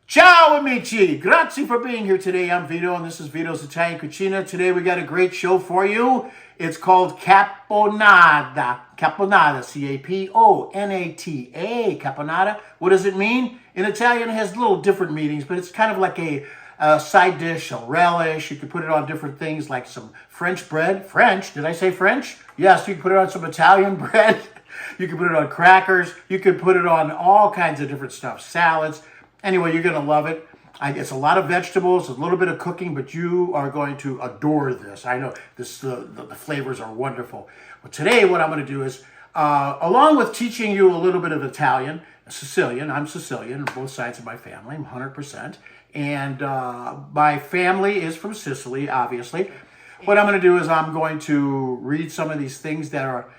Ciao amici! Grazie for being here today. I'm Vito and this is Vito's Italian Cucina. Today we got a great show for you. It's called Caponata. Caponata, C-A-P-O-N-A-T-A. Caponata. What does it mean? In Italian it has little different meanings, but it's kind of like a side dish, a relish. You could put it on different things like some French bread. French? Did I say French? Yes, you can put it on some Italian bread. You can put it on crackers. You could put it on all kinds of different stuff. Salads. Anyway, you're going to love it. It's a lot of vegetables, a little bit of cooking, but you are going to adore this. I know this. The flavors are wonderful. Well, today what I'm going to do is, along with teaching you a little bit of Italian, Sicilian, I'm Sicilian on both sides of my family, I'm 100%. And my family is from Sicily, obviously. What I'm going to do is I'm going to read some of these things that are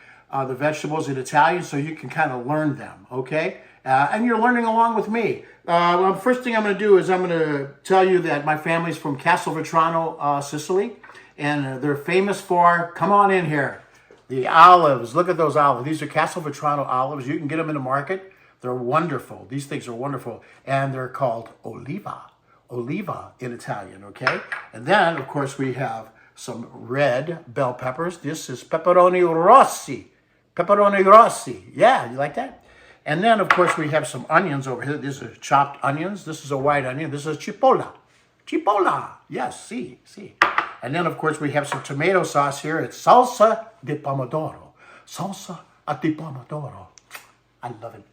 the vegetables in Italian so you can kind of learn them, okay? And you're learning along with me. Well, first thing I'm going to do is I'm going to tell you that my family's from Castelvetrano, Sicily, and they're famous for, come on in here, the olives. Look at those olives. These are Castelvetrano olives. You can get them in the market. They're wonderful. These things are wonderful, and they're called oliva. Oliva in Italian, okay? And then, of course, we have some red bell peppers. This is pepperoni rossi. Pepperoni rossi. Yeah, you like that? And then, of course, we have some onions over here. These are chopped onions. This is a white onion. This is cipolla. Cipolla. Yes, see. And then, of course, we have some tomato sauce here. It's salsa di pomodoro. Salsa di pomodoro. I love it.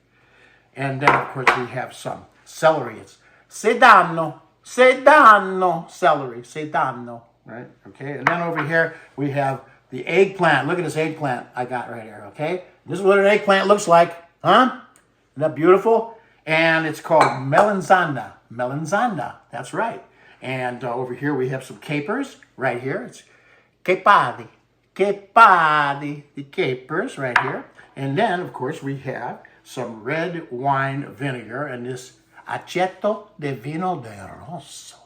And then, of course, we have some celery. It's sedano celery. Sedano, right? Okay. And then over here, we have the eggplant. Look at this eggplant I got right here, okay? This is what an eggplant looks like. Huh? Isn't that beautiful? And it's called melanzana. Melanzana. That's right. And over here we have some capers. Right here. It's capadi. Capadi. The capers right here. And then, of course, we have some red wine vinegar. And this aceto de vino de rosso.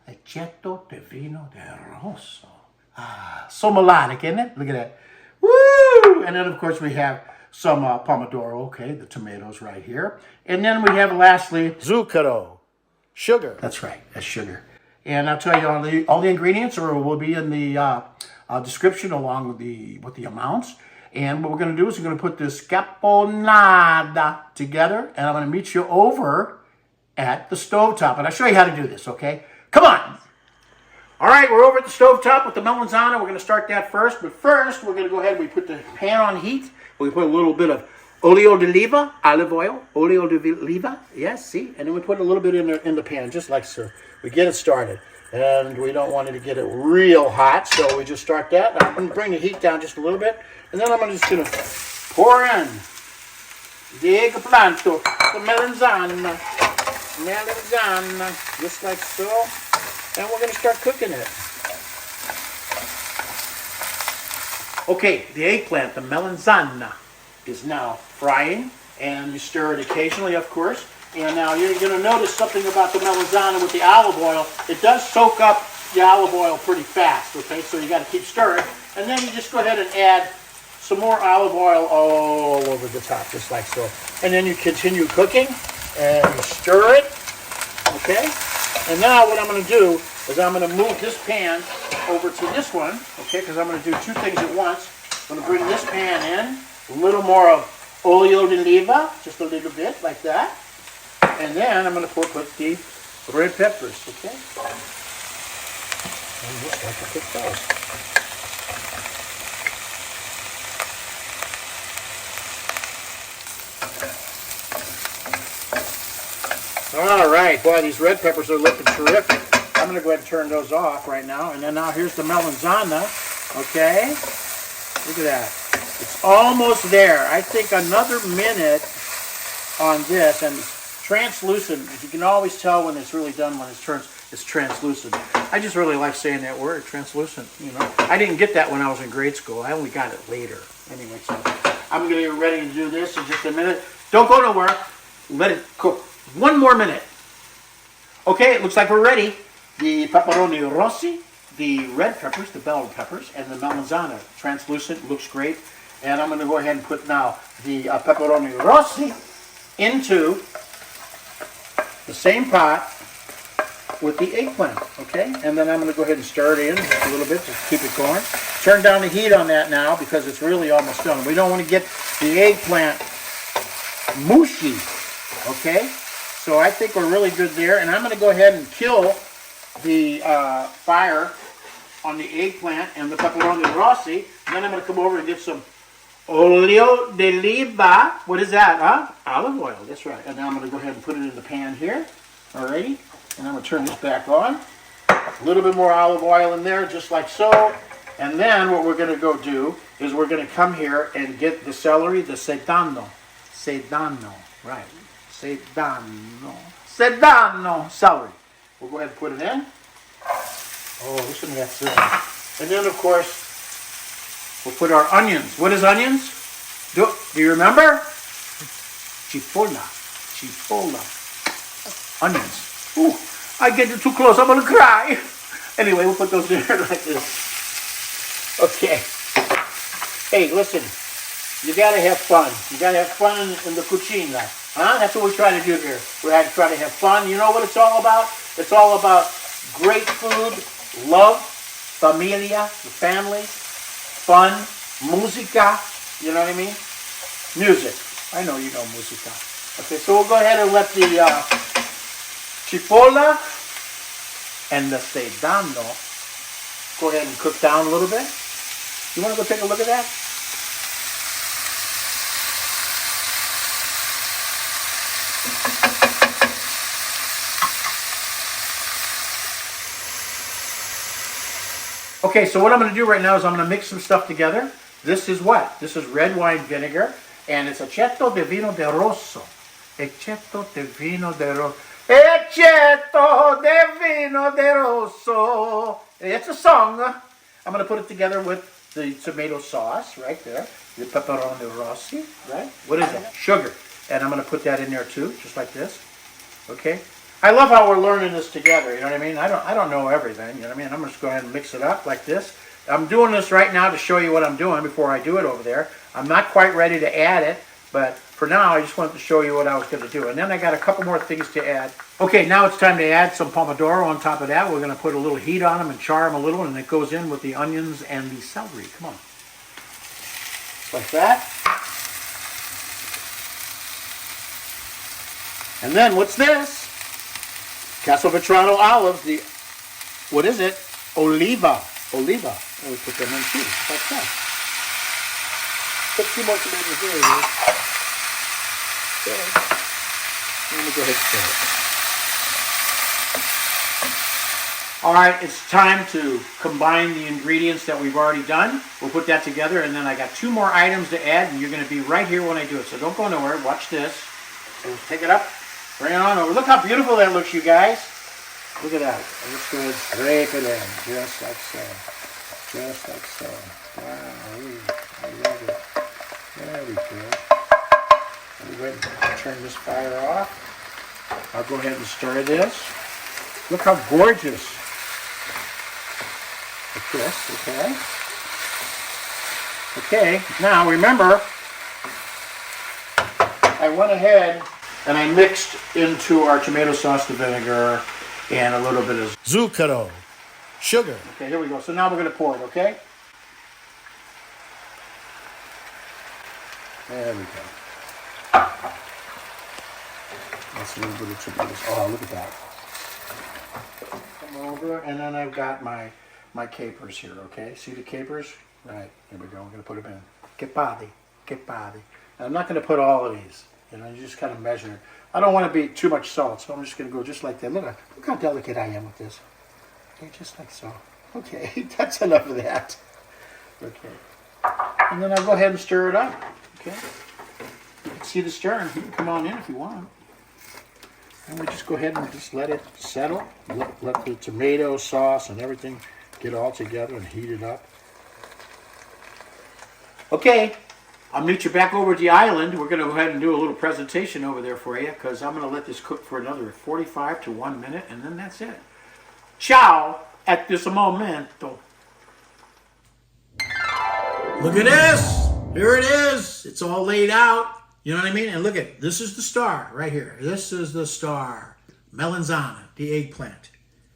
Aceto de vino de rosso. Ah, so melodic, isn't it? Look at that. Woo! And then, of course, we have some pomodoro, okay, the tomatoes right here. And then we have, lastly, zucchero, sugar. That's right, that's sugar. And I'll tell you all the ingredients will be in the description along with the amounts. And what we're going to do is we're going to put this caponata together, and I'm going to meet you over at the stovetop. And I'll show you how to do this, okay? Come on! All right, we're over at the stovetop with the melanzana. We're going to start that first. But first, we're going to go ahead and we put the pan on heat. We put a little bit of olio d'oliva, olive oil, olio d'oliva. Yes, see? And then we put a little bit in the pan, just like so. We get it started. And we don't want it to get it real hot, so we just start that. I'm going to bring the heat down just a little bit. And then I'm just going to pour in the eggplant, the melanzana, just like so. And we're going to start cooking it. Okay, the eggplant, the melanzana, is now frying. And you stir it occasionally, of course. And now you're going to notice something about the melanzana with the olive oil. It does soak up the olive oil pretty fast, okay? So you got to keep stirring. And then you just go ahead and add some more olive oil all over the top, just like so. And then you continue cooking and you stir it, okay? And now what I'm going to do is I'm going to move this pan over to this one, okay, because I'm going to do two things at once. I'm going to bring this pan in, a little more of olio d'oliva, just a little bit, like that. And then I'm going to put the red peppers, okay? And we'll start to cook those. All right, boy, these red peppers are looking terrific. I'm going to go ahead and turn those off right now. And then now here's the melanzana, okay? Look at that. It's almost there. I think another minute on this, and translucent. You can always tell when it's really done when it's translucent. I just really like saying that word, translucent. You know, I didn't get that when I was in grade school. I only got it later. Anyway, so I'm going to get ready to do this in just a minute. Don't go nowhere. Let it cook. One more minute. Okay, it looks like we're ready. The pepperoni rossi, the red peppers, the bell peppers, and the melanzana. Translucent, looks great. And I'm going to go ahead and put now the pepperoni rossi into the same pot with the eggplant, okay? And then I'm going to go ahead and stir it in just a little bit, just keep it going. Turn down the heat on that now because it's really almost done. We don't want to get the eggplant mushy, okay? So I think we're really good there. And I'm going to go ahead and kill the fire on the eggplant and the Caponata Rossi. Then I'm going to come over and get some olio d'oliva. What is that, huh? Olive oil, that's right. And now I'm going to go ahead and put it in the pan here, alrighty? And I'm going to turn this back on. A little bit more olive oil in there, just like so. And then what we're going to go do is we're going to come here and get the celery, the sedano. Sedano, right. Sedano celery. We'll go ahead and put it in. Oh, listen to that sizzle. And then, of course, we'll put our onions. What is onions? Do you remember? Cipolla. Onions. Ooh, I get too close. I'm going to cry. Anyway, we'll put those in there like this. Okay. Hey, listen. You got to have fun. You got to have fun in the cucina. Huh? That's what we try to do here. We try to have fun. You know what it's all about? It's all about great food, love, familia, the family, fun, musica. You know what I mean? Music. I know you know musica. Okay, so we'll go ahead and let the cipolla and the sedano go ahead and cook down a little bit. You want to go take a look at that? Okay, so what I'm going to do right now is I'm going to mix some stuff together. This is what? This is red wine vinegar, and it's aceto de vino de rosso. Aceto de vino de rosso. Aceto de vino de rosso. It's a song. I'm going to put it together with the tomato sauce right there. The pepperoni rossi, right? What is it? Sugar. And I'm going to put that in there too, just like this. Okay? I love how we're learning this together, you know what I mean? I don't know everything, you know what I mean? I'm just going to go ahead and mix it up like this. I'm doing this right now to show you what I'm doing before I do it over there. I'm not quite ready to add it, but for now I just wanted to show you what I was going to do. And then I got a couple more things to add. Okay, now it's time to add some pomodoro on top of that. We're going to put a little heat on them and char them a little, and it goes in with the onions and the celery. Come on. Like that. And then what's this? Castelvetrano olives, what is it? Oliva. And we put them in too, like that. Put 2 more tomatoes there. Okay. Let me go ahead and stir it. All right, it's time to combine the ingredients that we've already done. We'll put that together, and then I got 2 more items to add, and you're going to be right here when I do it. So don't go nowhere. Watch this. So take it up. Bring it on over. Look how beautiful that looks, you guys. Look at that. Let's go ahead and scrape it in, just like so. Just like so. Wow, I love it. There we go. I'll go ahead and turn this fire off. I'll go ahead and stir this. Look how gorgeous. Like this, okay? Okay, now remember, I went ahead and I mixed into our tomato sauce the vinegar and a little bit of zucchero, sugar. Okay, here we go. So now we're going to pour it, okay? There we go. That's a little bit of tomatoes. Oh, look at that. Come over, and then I've got my capers here, okay? See the capers? Right, here we go. I'm going to put them in. Che padi. I'm not going to put all of these. You know, you just kind of measure it. I don't want to be too much salt, so I'm just going to go just like that. Look how delicate I am with this. Okay, just like so. Okay, that's enough of that. Okay. And then I'll go ahead and stir it up. Okay. You can see the stirring. You can come on in if you want. And we just go ahead and just let it settle. Let the tomato sauce and everything get all together and heat it up. Okay. I'll meet you back over at the island. We're going to go ahead and do a little presentation over there for you because I'm going to let this cook for another 45 to 1 minute, and then that's it. Ciao at this momento. Look at this. Here it is. It's all laid out. You know what I mean? And look at, this is the star right here. This is the star. melanzana, the eggplant.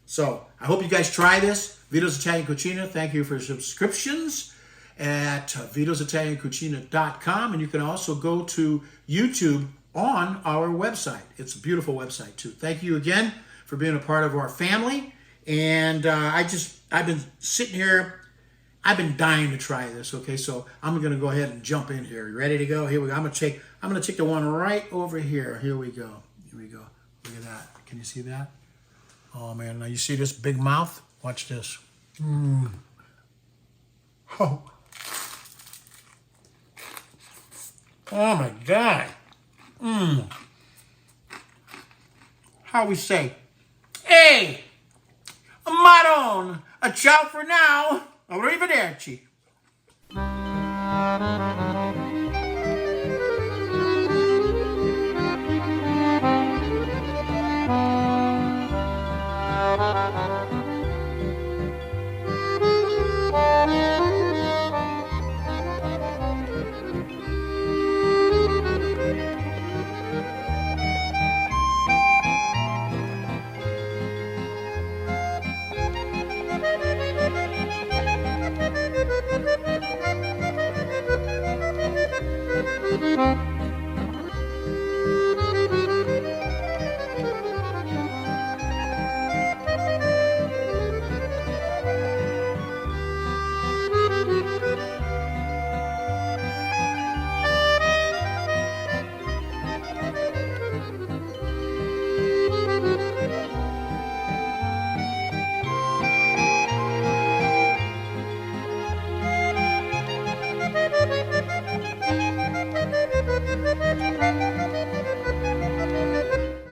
So I hope you guys try this. Vito's Italian Cucina. Thank you for subscriptions at vitositaliancucina.com. And you can also go to YouTube on our website. It's a beautiful website too. Thank you again for being a part of our family. And I've been sitting here. I've been dying to try this. Okay, so I'm gonna go ahead and jump in here. You ready to go? Here we go. I'm gonna take the one right over here. Here we go. Here we go. Look at that. Can you see that? Oh man, now you see this big mouth? Watch this. Oh. Oh my God. How we say? Hey, Maron, a ciao for now. Arrivederci.